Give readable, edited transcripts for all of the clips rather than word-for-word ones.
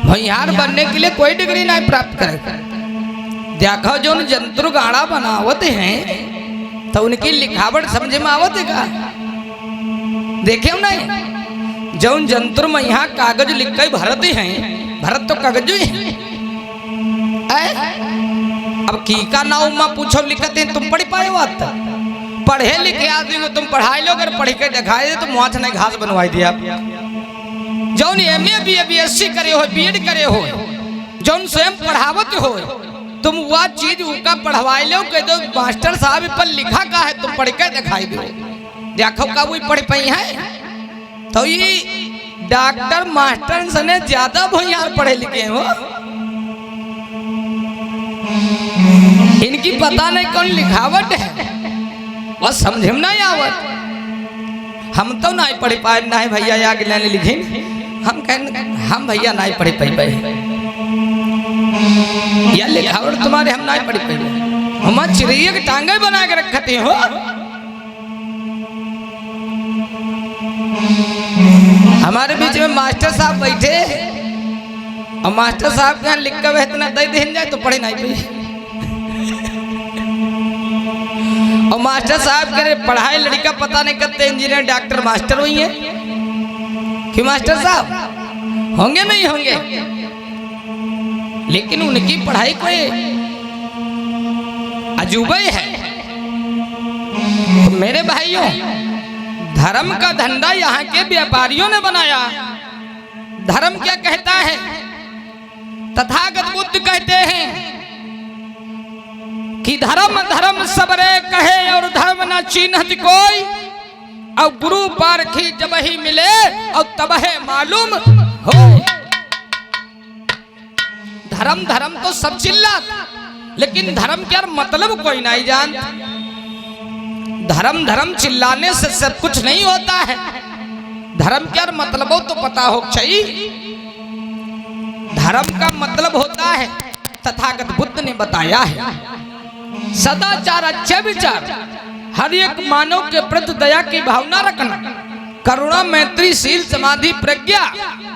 भैयार बनने के लिए कोई डिग्री नहीं प्राप्त करे। देखो जो जंतु गाड़ा बनावत हैं तो उनकी लिखावट समझ में आवत है का? देखे नहीं जौन जंतु में यहाँ कागज लिख के भरते हैं, भरत तो कागज ही है। अब की का नाव में पूछो लिखते हैं, तुम पढ़ पाए बात? पढ़े लिखे आदमी को तुम पढ़ाई लो, अगर पढ़ के दिखाए तो मुँह ने घास बनवाई दिया। जौन MA BSc करे हो, BEd करे हो, जौन स्वयं पढ़ावत हो, तुम वह चीज उनका पढ़वाई लो, कह दो मास्टर साहब पर लिखा का है, तुम पढ़ के दिखाई दो। देखो का वो पढ़ पाई है? तो ये डॉक्टर मास्टर सने ज्यादा भैयार पढ़े लिखे हो, इनकी पता नहीं कौन लिखावट है, बस समझ में नहीं आवत। हम तो नहीं पढ़ पाए, नहीं भैया आगे लेने लिखे, हम कहें हम भैया नहीं पढ़ पाए, या लिखावट तुम्हारे हम नहीं पढ़ पाए, हम चिड़िया के टांगे बना के रखते हो। हमारे बीच में मास्टर साहब बैठे और मास्टर साहब के यहाँ लिख कर इतना दे देन जाए तो पढ़े नहीं पाए। और मास्टर साहब के पढ़ाई लड़का पता नहीं करते, इंजीनियर डॉक्टर मास्टर हुई है कि मास्टर साहब होंगे नहीं होंगे, लेकिन उनकी पढ़ाई कोई अजूबा ही है। तो मेरे भाइयों, धर्म का धंधा यहाँ के व्यापारियों ने बनाया। धर्म क्या कहता है? तथागत बुद्ध कहते हैं कि धर्म धर्म सबरे कहे और धर्म न चिन्हत कोई, और गुरु पारखी जब ही मिले और तब है मालूम हो। धर्म धर्म तो सब चिल्ला, लेकिन धर्म क्या मतलब कोई नहीं जानता। धर्म धर्म चिल्लाने से सब कुछ नहीं होता है। धर्म क्या मतलब हो तो पता हो चाहिए। धर्म का मतलब होता है, तथागत बुद्ध ने बताया है, सदाचार, अच्छे विचार, हर एक मानव के प्रति दया की भावना रखना, करुणा, मैत्री, शील, समाधि, प्रज्ञा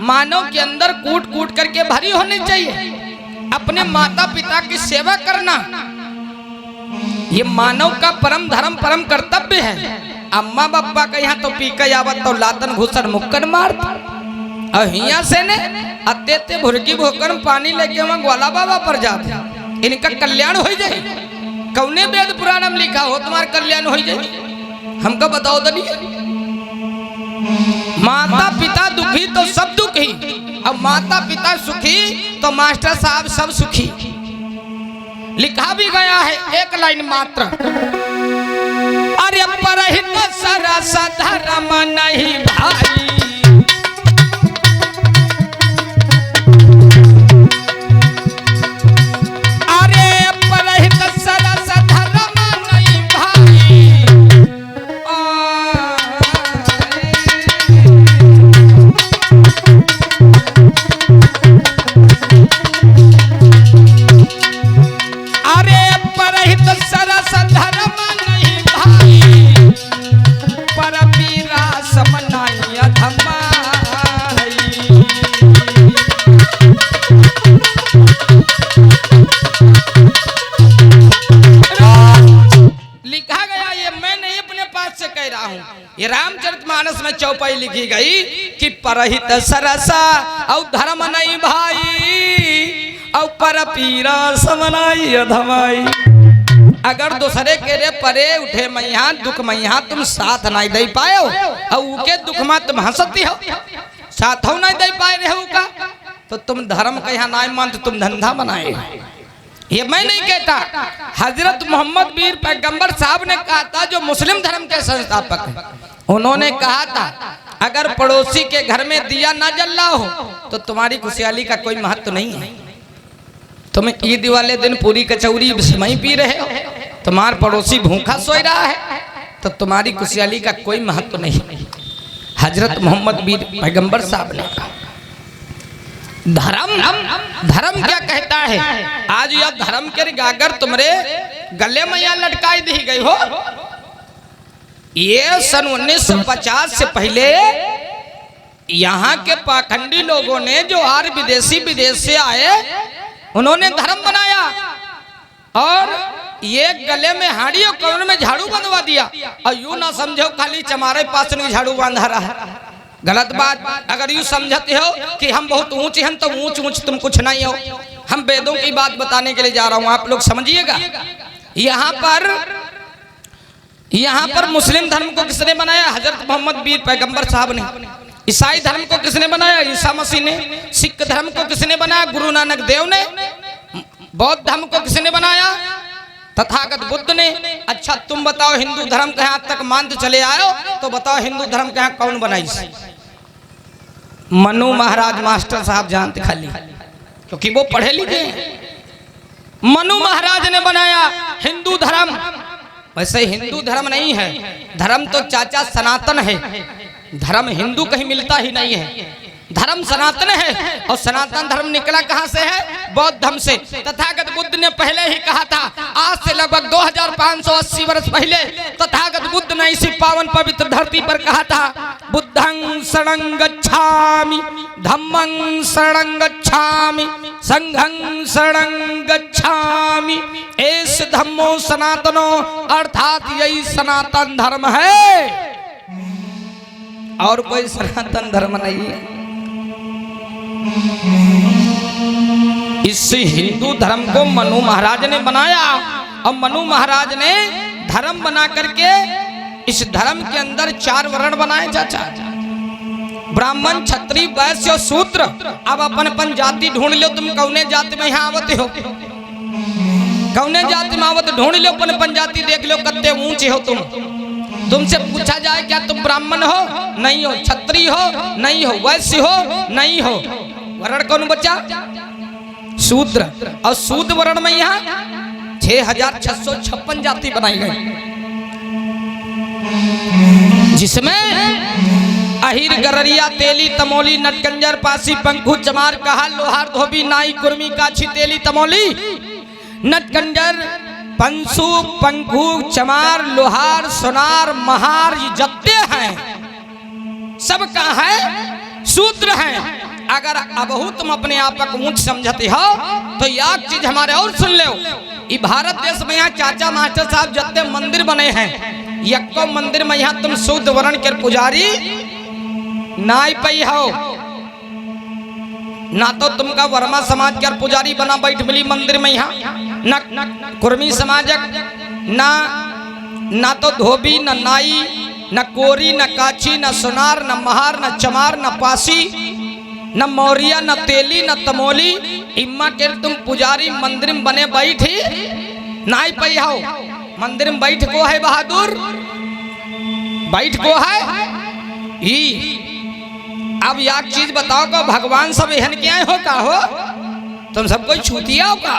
मानव के अंदर कूट कूट करके भरी होनी चाहिए। अपने माता पिता की सेवा करना ये मानव का परम धर्म, परम कर्तव्य है। अम्मा बापा का यहाँ तो पी के आवत तो लातन घुसर मुक्कन मारता, और हिया से ने अत्ते भुरकी भोकर पानी लेके वहाँ ग्वाला बाबा पर जाते, इनका कल्याण हो जाए। कौने वेद पुराण में लिखा हो तुम्हारा कल्याण हो जाए? हमको बताओ दनी। माता पिता दुखी तो सब दुखी, और माता पिता सुखी तो मास्टर साहब सब सुखी। लिखा भी गया है एक लाइन मात्र, अरे परहित सरस धर्म नहीं भाई, अरे परहित सरस धर्म नहीं भाई। अरे परहित सरस धर्म नहीं भाई, पर पीरा समनाई अधमाई। लिखा गया, ये मैं नहीं अपने पास से कह रहा हूँ, ये रामचरितमानस में चौपाई लिखी गई कि परहित सरसा और धर्म नहीं भाई, और पर पीरा समनाई अधमाई। अगर दूसरे के रे परे उठे मैया दुख मैया तुम साथ नहीं दे पाए हो, और उके दुख में तुम हंसती हो, साथ हो नहीं दे पाए रहे का, तो तुम धर्म का यहाँ नहीं मानते, तुम धंधा बनाए। ये मैं नहीं कहता, हजरत मोहम्मद बीर पैगंबर साहब ने कहा था, जो मुस्लिम धर्म के संस्थापक हैं, उन्होंने कहा था अगर पड़ोसी के घर में दिया ना जल रहा हो तो तुम्हारी खुशहाली का कोई महत्व नहीं है। तुम ईद वाले दिन पूरी कचौरी समय पी रहे हो, तुम्हारा पड़ोसी भूखा सोए रहा है, तो तुम्हारी खुशहाली का कोई महत्व नहीं। हजरत मोहम्मद बीर पैगंबर साहब ने कहा धर्म धर्म क्या कहता है। आज यह धर्म के गागर तुम्हारे गले में यहाँ लटकाई दी गई हो। ये सन 1950 से पहले यहाँ के पाखंडी लोगों ने जो आर्य विदेशी विदेश से आए उन्होंने धर्म बनाया और ये गले में हाड़ी और कमर में झाड़ू बंधवा दिया और यूं ना समझो खाली चमारे पास में झाड़ू बांधा रहा है। गलत बात। अगर यूं समझते हो कि हम बहुत ऊंचे हैं तो ऊंच ऊंच तुम कुछ नहीं हो। हम वेदों की बात बताने के लिए जा रहा हूं, आप लोग समझिएगा। यहाँ पर मुस्लिम धर्म को किसने बनाया? हजरत मोहम्मद वीर पैगंबर साहब ने। ईसाई धर्म को किसने बनाया? ईसा मसीह ने। सिख धर्म को किसने बनाया? गुरु नानक देव ने। बौद्ध धर्म को किसने बनाया? तथागत बुद्ध ने। अच्छा तुम बताओ, हिंदू धर्म के यहाँ तक मानते चले आयो तो बताओ हिंदू धर्म के यहाँ कौन बनाई? मनु महाराज मास्टर साहब जानते खाली, क्योंकि वो पढ़े लिखे हैं। मनु महाराज ने बनाया हिंदू धर्म। वैसे हिंदू धर्म नहीं है, धर्म तो चाचा सनातन है। धर्म हिंदू कहीं मिलता ही नहीं है, धर्म सनातन है। और सनातन धर्म निकला कहां से है? बौद्ध धर्म से। तथागत बुद्ध ने पहले ही कहा था, आज से लगभग 2580 वर्ष पहले तथागत बुद्ध ने इसी पावन पवित्र धरती पर कहा था, बुद्धं शरणं गच्छामि, धम्मं शरणं गच्छामि, संघं शरणं गच्छामि। एस धम्मो सनातनो, अर्थात यही सनातन धर्म है और कोई सनातन धर्म नहीं है। इस हिंदू धर्म को मनु महाराज ने बनाया और मनु महाराज ने धर्म बना करके इस धर्म के अंदर 4 वर्ण बनाए चाचा, ब्राह्मण, क्षत्रिय, वैश्य और शूद्र। अब अपन जाति ढूंढ लो, तुम कौने जाति में यहाँ आवते हो, कौने जाति में आवत ढूंढ लो, अपन जाति देख लो कत्ते ऊंचे हो तुम। तुमसे पूछा जाए क्या तुम ब्राह्मण हो? नहीं हो। क्षत्रिय हो? नहीं हो। वैश्य हो? नहीं हो। वर्ण कौन बचा? शूद्र। और शूद्र वर्ण में यहाँ 6656 जाति बनाई गई, जिसमें अहिर, गररिया, तेली, तमोली, नटकंजर, पासी, पंखु, चमार, कहार, लोहार, धोबी, नाई, कुर्मी, काछी, तेली, तमोली, नटकंजर, पंसु, पंखु, चमार, लोहार, सोनार, महार, ये जत्ते हैं सब कहाँ है? शूद्र हैं। अगर अबहू तुम अपने आप को ऊंच समझते हो तो एक चीज हमारे और सुन लो, ये भारत देश में यहाँ चाचा मास्टर साहब जत्ते मंदिर बने हैं, यक्को मंदिर में यहाँ तुम शुद्ध वर्ण के पुजारी नाई पई हो, ना तो तुमका वर्मा समाज के पुजारी बना बैठ मिली मंदिर में यहाँ, न कुर्मी समाजक, ना तो धोबी, न नाई, न कोरी, न काची, न सोनार, न महार, न चमार, न पासी, न मौर्या, न तेली, न तमोली। इम्मा के तुम पुजारी मंदिर में बने बैठी नाई पई हो। मंदिर में बैठ को है बहादुर, बैठ को है ही। अब एक चीज बताओ को भगवान सब एहन क्या हो का हो? तुम सब कोई छूतिया हो का?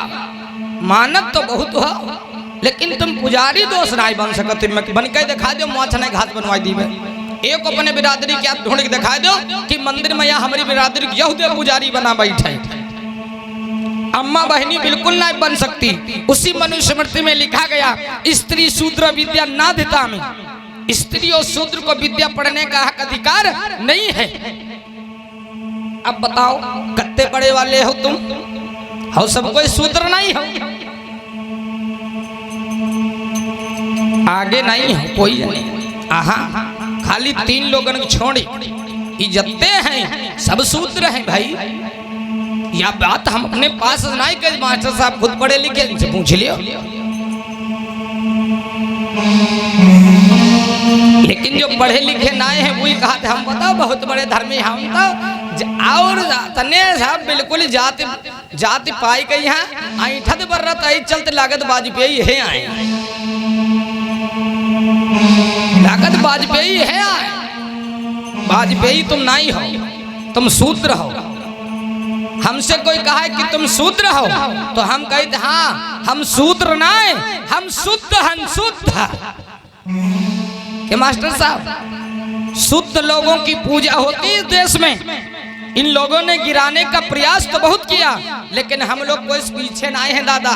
मानत तो बहुत हो, लेकिन तुम पुजारी दोष नहीं बन सकते। बन के दिखा दो, मोछ नहीं घास बनवाई दी। एक अपने बिरादरी के आप ढूंढ के दिखा दो कि मंदिर में यहाँ हमारी बिरादरी यहूदी पुजारी बना बैठे। अम्मा बहनी बिल्कुल नहीं बन सकती। उसी मनुस्मृति में लिखा गया, स्त्री शूद्र विद्या ना देता में, स्त्री और शूद्र को विद्या पढ़ने का हक अधिकार नहीं है। अब बताओ कत्ते बड़े वाले हो तुम? हो सब कोई शूद्र नहीं हो, आगे नहीं हो कोई नहीं। आहा, खाली 3 लोगों को छोड़ी इज्जते हैं, सब शूद्र हैं भाई। यह बात हम अपने पास नहीं कर, मास्टर साहब खुद पढ़े लिखे, इनसे पूछ लियो। लेकिन जो पढ़े लिखे नाए हैं वही कहा था, हम बताओ बहुत बड़े धर्मी हम तो, और तने साहब बिल्कुल जाति पाई गई है। ऐठत बर्रत आई चलते लागत वाजपेयी है आए, लागत वाजपेयी है आए। वाजपेयी तुम नहीं हो, तुम शूद्र हो। हमसे कोई कहा है कि तुम शूद्र हो तो हम कहते हाँ हम शूद्र नहीं, हम शुद्ध, हम शुद्ध के मास्टर साहब। शुद्ध लोगों की पूजा होती है इस देश में। इन लोगों ने गिराने का प्रयास तो बहुत किया, लेकिन हम लोग कोई पीछे नहीं है दादा।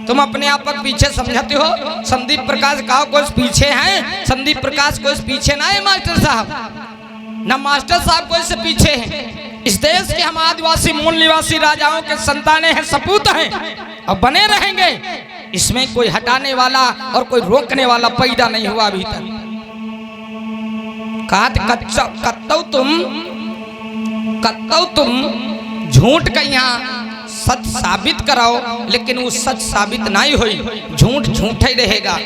तुम अपने आप को पीछे समझते हो? संदीप प्रकाश कहो कोई पीछे हैं? संदीप प्रकाश कोई पीछे ना है मास्टर साहब। न मास्टर साहब कोई से पीछे हैं। इस देश के हम आदिवासी मूल निवासी राजाओं के संतानें हैं, सपूत हैं और बने रहेंगे। इसमें कोई हटाने वाला और कोई रोकने वाला पैदा नहीं हुआ अभी तक। कत्तौ तुम झूठ का यहाँ सच साबित कराओ, लेकिन वो सच साबित नहीं हुई, झूठ झूठा ही रहेगा।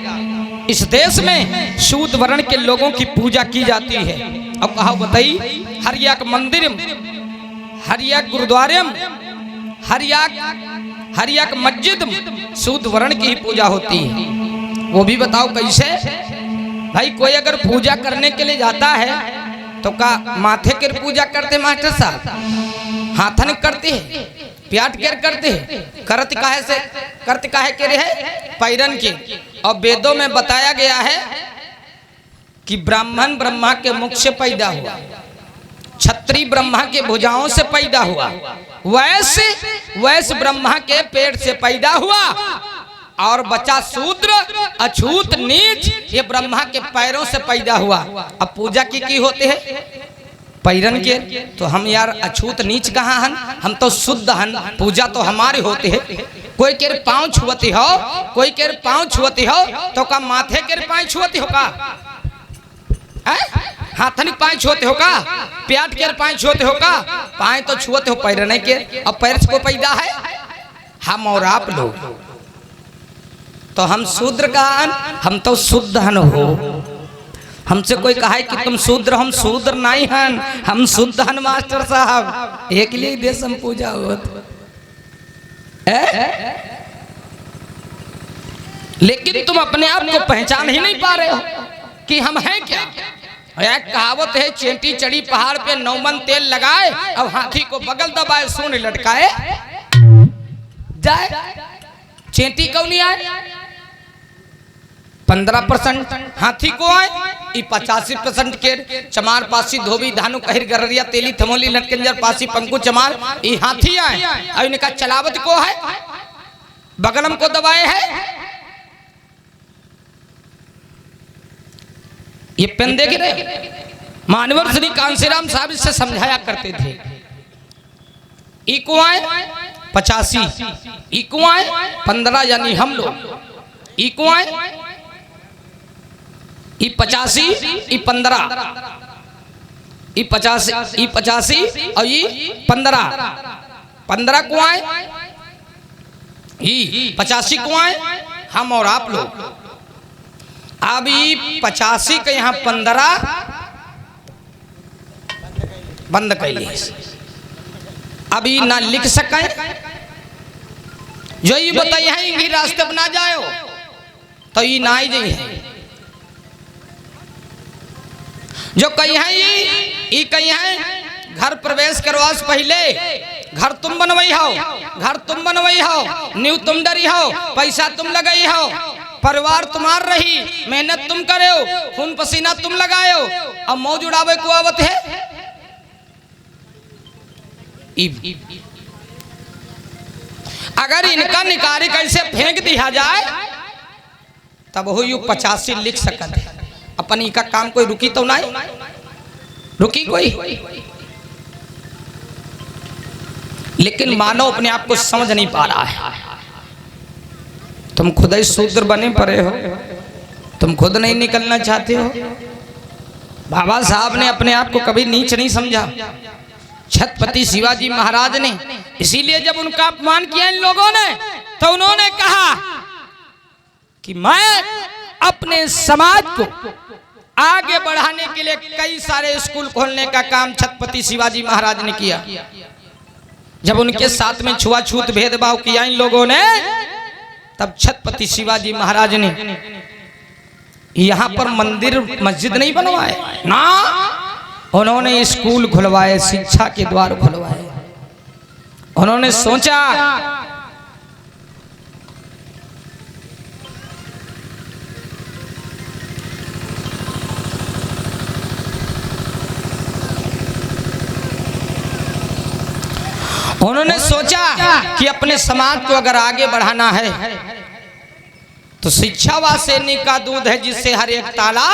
इस देश में शूद्र वर्ण के लोगों की पूजा की जाती है। अब कहा बताई, हर एक मंदिर, हर एक गुरुद्वारे, हर एक मस्जिद शूद्र वर्ण की ही पूजा होती है। वो भी बताओ कैसे? भाई कोई अगर पूजा करने के लिए जाता है तो का माथे के पूजा करते मास्टर साहब? हाथन करते हैं, प्याट कर करते हैं, करत काहे से करते काहे के है? पैरन के। और वेदों में बताया गया है कि ब्राह्मण ब्रह्मा के मुख से पैदा हुआ, क्षत्रिय ब्रह्मा के भुजाओं से पैदा हुआ, वैश्य ब्रह्मा के पेट से पैदा हुआ, और बचा शूद्र अछूत नीच ये ब्रह्मा के पैरों से पैदा हुआ। अब पूजा की होते हैं पैरन के, तो हम यार अछूत नीच कहाँ हन? हम तो शुद्ध हन, पूजा तो हमारे होते हैं। कोई के पाँव छुअती हो, कोई के पाँव छुअती हो तो का माथे के पाँव छुअती हो का? हाथनी पाँव छुअते हो का? प्याट के पाँव छुअते हो का? पाँव तो छुअते हो, पैर नहीं के। अब पैर से कोई पैदा है? हम और आप लोग तो हम शूद्र का हन, हम तो शुद्ध हन हो। हमसे कोई कहा है कि तुम शूद्र, हम शूद्र नहीं हन, हम शुद्ध हन मास्टर साहब। एक लिए देश हम पूजा होत, लेकिन तुम अपने आप को पहचान ही नहीं पा रहे हो कि हम हैं क्या। एक कहावत है, चेंटी चढ़ी पहाड़ पे 9 मन तेल लगाए, अब हाथी को बगल दबाए सूंड लटकाए जाए। चेंटी क्यों नहीं आए? 15% हाथी को आए, 85% के चमार पासी धोबी धानु कहिर गररिया तेली थमोली लटकंजर पासी पंकु चमार ये हाथी आए। और इनका चलावत को है, बगलम को दबाए है। ये पेन देख रहे, मानवर श्री कांसीराम साहब इससे समझाया करते थे। ई को आए 85, ई को आए 15, यानी हम लोग। ई को आए ई 85, ई 15, ई 85 और ई 15 को आए, ई 85 को आए हम और आप लोग। अब ई 85 के यहाँ 15 बंद कर लिए। अभी ना लिख सके, जो ये बताइए है इंगी रास्ते बना जाओ तो ये ना ही जाइए। जो कही है ये कही है घर प्रवेश करवा से पहले घर तुम बनवाई हो, घर तुम बनवाई हो, नींव तुम डरी हो, पैसा तुम लगाई हो, परिवार तुम्हार रही, मेहनत तुम करे हो, खून पसीना तुम लगाए हो, अब मौज उड़ावे को आवत है। अगर इनका निकारी कैसे फेंक दिया जाए तब हो यू 85 लिख सकते है। अपन इनका काम कोई रुकी तो नहीं रुकी कोई, लेकिन मानव अपने आप को समझ नहीं पा रहा है। तुम खुद ही शूद्र बने पड़े हो, तुम खुद नहीं निकलना चाहते हो। बाबा साहब ने अपने आप को कभी नीच नहीं समझा, छत्रपति शिवाजी महाराज ने। इसीलिए जब उनका अपमान किया इन लोगों ने तो उन्होंने कहा कि मैं अपने समाज को आगे बढ़ाने के लिए कई सारे स्कूल खोलने का काम छत्रपति शिवाजी महाराज ने किया। जब उनके साथ में छुआछूत भेदभाव किया इन लोगों ने, तब छत्रपति शिवाजी महाराज ने यहाँ पर मंदिर मस्जिद नहीं बनवाए ना, उन्होंने स्कूल खुलवाए, शिक्षा के द्वार खुलवाए। उन्होंने सोचा कि अपने समाज को अगर आगे बढ़ाना है तो शिक्षा व सैनिक का दूध है, जिससे हर एक ताला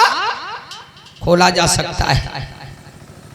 खोला जा सकता है।